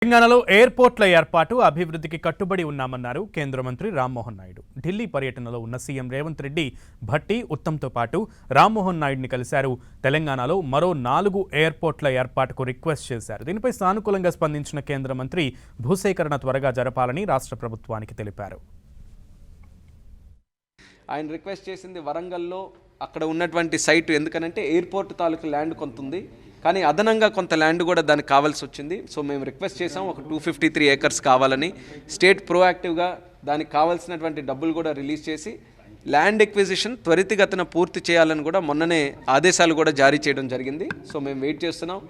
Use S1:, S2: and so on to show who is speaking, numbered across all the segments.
S1: తెలంగాణలో ఎయిర్పోర్ట్ల ఏర్పాటు అభివృద్ధికి కట్టుబడి ఉన్నామన్నారు కేంద్ర మంత్రి రామ్మోహన్ నాయుడు. ఢిల్లీ పర్యటనలో ఉన్న సీఎం రేవంత్ రెడ్డి, భట్టి, ఉత్తమ్తో పాటు రామ్మోహన్ నాయుడిని కలిశారు. తెలంగాణలో మరో 4 ఎయిర్పోర్ట్ల ఏర్పాటుకు రిక్వెస్ట్ చేశారు. దీనిపై సానుకూలంగా స్పందించిన కేంద్ర మంత్రి భూసేకరణ త్వరగా జరపాలని రాష్ట్ర ప్రభుత్వానికి తెలిపారు.
S2: ఆయన రిక్వెస్ట్ చేసింది వరంగల్లో అక్కడ ఉన్నటువంటి సైట్, ఎందుకనంటే ఎయిర్పోర్ట్ తాలూకు ల్యాండ్ కొంత ఉంది, కానీ అదనంగా కొంత ల్యాండ్ కూడా దానికి కావాల్సి వచ్చింది. సో మేము రిక్వెస్ట్ చేసాం ఒక 253 ఏకర్స్ కావాలని. స్టేట్ ప్రోయాక్టివ్గా దానికి కావాల్సినటువంటి డబ్బులు కూడా రిలీజ్ చేసి ల్యాండ్ ఎక్విజిషన్ త్వరితగతిన పూర్తి చేయాలని కూడా మొన్ననే ఆదేశాలు కూడా జారీ చేయడం జరిగింది. సో మేము వెయిట్ చేస్తున్నాం.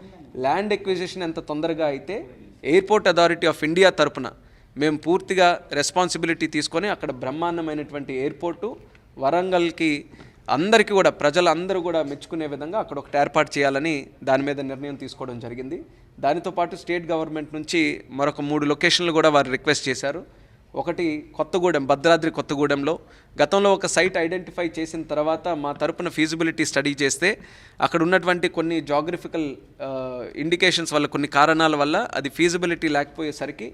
S2: ల్యాండ్ ఎక్విజిషన్ ఎంత తొందరగా అయితే ఎయిర్పోర్ట్ అథారిటీ ఆఫ్ ఇండియా తరపున మేము పూర్తిగా రెస్పాన్సిబిలిటీ తీసుకొని అక్కడ బ్రహ్మాండమైనటువంటి ఎయిర్పోర్టు వరంగల్కి అందరికీ కూడా ప్రజలందరూ కూడా మెచ్చుకునే విధంగా అక్కడ ఒకటి ఏర్పాటు చేయాలని దాని మీద నిర్ణయం తీసుకోవడం జరిగింది. దానితో పాటు స్టేట్ గవర్నమెంట్ నుంచి మరొక 3 లొకేషన్లు కూడా వారు రిక్వెస్ట్ చేశారు. ఒకటి కొత్తగూడెం, భద్రాద్రి కొత్తగూడెంలో గతంలో ఒక సైట్ ఐడెంటిఫై చేసిన తర్వాత మా తరపున ఫీజిబిలిటీ స్టడీ చేస్తే అక్కడ ఉన్నటువంటి కొన్ని జాగ్రఫికల్ ఇండికేషన్స్ వల్ల, కొన్ని కారణాల వల్ల అది ఫీజిబిలిటీ లేకపోయేసరికి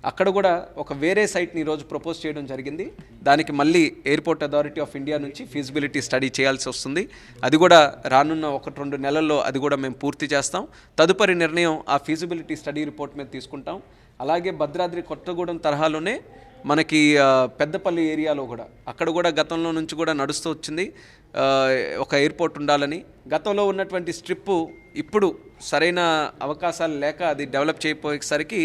S2: అక్కడ కూడా ఒక వేరే సైట్ని ఈరోజు ప్రపోజ్ చేయడం జరిగింది. దానికి మళ్ళీ ఎయిర్పోర్ట్ అథారిటీ ఆఫ్ ఇండియా నుంచి ఫీజిబిలిటీ స్టడీ చేయాల్సి వస్తుంది. అది కూడా రానున్న 1-2 నెలల్లో అది కూడా మేము పూర్తి చేస్తాం. తదుపరి నిర్ణయం ఆ ఫీజిబిలిటీ స్టడీ రిపోర్ట్ మీద తీసుకుంటాం. అలాగే భద్రాద్రి కొత్తగూడెం తరహాలోనే మనకి పెద్దపల్లి ఏరియాలో కూడా అక్కడ కూడా గతంలో నుంచి కూడా నడుస్తూ వచ్చింది ఒక ఎయిర్పోర్ట్ ఉండాలని. గతంలో ఉన్నటువంటి స్ట్రిప్పు ఇప్పుడు సరైన అవకాశాలు లేక అది డెవలప్ చేయకపోయేసరికి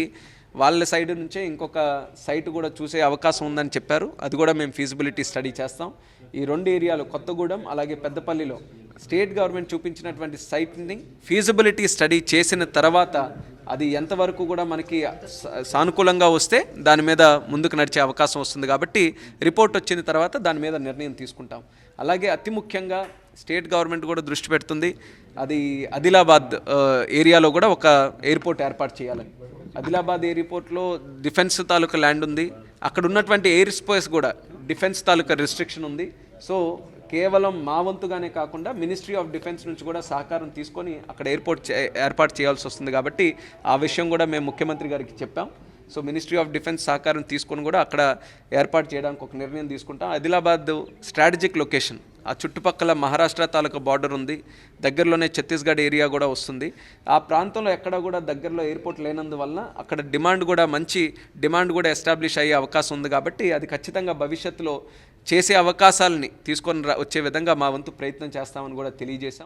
S2: వాళ్ళ సైడ్ నుంచే ఇంకొక సైట్ కూడా చూసే అవకాశం ఉందని చెప్పారు. అది కూడా మేము ఫీజిబిలిటీ స్టడీ చేస్తాం. ఈ 2 ఏరియాలు కొత్తగూడెం అలాగే పెద్దపల్లిలో స్టేట్ గవర్నమెంట్ చూపించినటువంటి సైట్ని ఫీజిబిలిటీ స్టడీ చేసిన తర్వాత అది ఎంతవరకు కూడా మనకి సానుకూలంగా వస్తే దాని మీద ముందుకు నడిచే అవకాశం వస్తుంది. కాబట్టి రిపోర్ట్ వచ్చిన తర్వాత దాని మీద నిర్ణయం తీసుకుంటాం. అలాగే అతి ముఖ్యంగా స్టేట్ గవర్నమెంట్ కూడా దృష్టి పెడుతుంది, అది ఆదిలాబాద్ ఏరియాలో కూడా ఒక ఎయిర్పోర్ట్ ఏర్పాటు చేయాలని. ఆదిలాబాద్ ఎయిర్పోర్ట్లో డిఫెన్స్ తాలూకా ల్యాండ్ ఉంది. అక్కడ ఉన్నటువంటి ఎయిర్ స్పేస్ కూడా డిఫెన్స్ తాలూకా రిస్ట్రిక్షన్ ఉంది. సో కేవలం మా వంతుగానే కాకుండా మినిస్ట్రీ ఆఫ్ డిఫెన్స్ నుంచి కూడా సహకారం తీసుకొని అక్కడ ఎయిర్పోర్ట్ ఏర్పాటు చేయాల్సి వస్తుంది. కాబట్టి ఆ విషయం కూడా మేము ముఖ్యమంత్రి గారికి చెప్పాం. సో మినిస్ట్రీ ఆఫ్ డిఫెన్స్ సహకారం తీసుకొని కూడా అక్కడ ఏర్పాటు చేయడానికి ఒక నిర్ణయం తీసుకుంటాం. ఆదిలాబాద్ స్ట్రాటజిక్ లొకేషన్, ఆ చుట్టుపక్కల మహారాష్ట్ర తాలూకా బార్డర్ ఉంది, దగ్గరలోనే ఛత్తీస్గఢ్ ఏరియా కూడా వస్తుంది. ఆ ప్రాంతంలో ఎక్కడ కూడా దగ్గరలో ఎయిర్పోర్ట్ లేనందువల్ల అక్కడ మంచి డిమాండ్ కూడా ఎస్టాబ్లిష్ అయ్యే అవకాశం ఉంది. కాబట్టి అది ఖచ్చితంగా భవిష్యత్తులో చేసే అవకాశాలని తీసుకొని వచ్చే విధంగా మా వంతు ప్రయత్నం చేస్తామని కూడా తెలియజేశాం.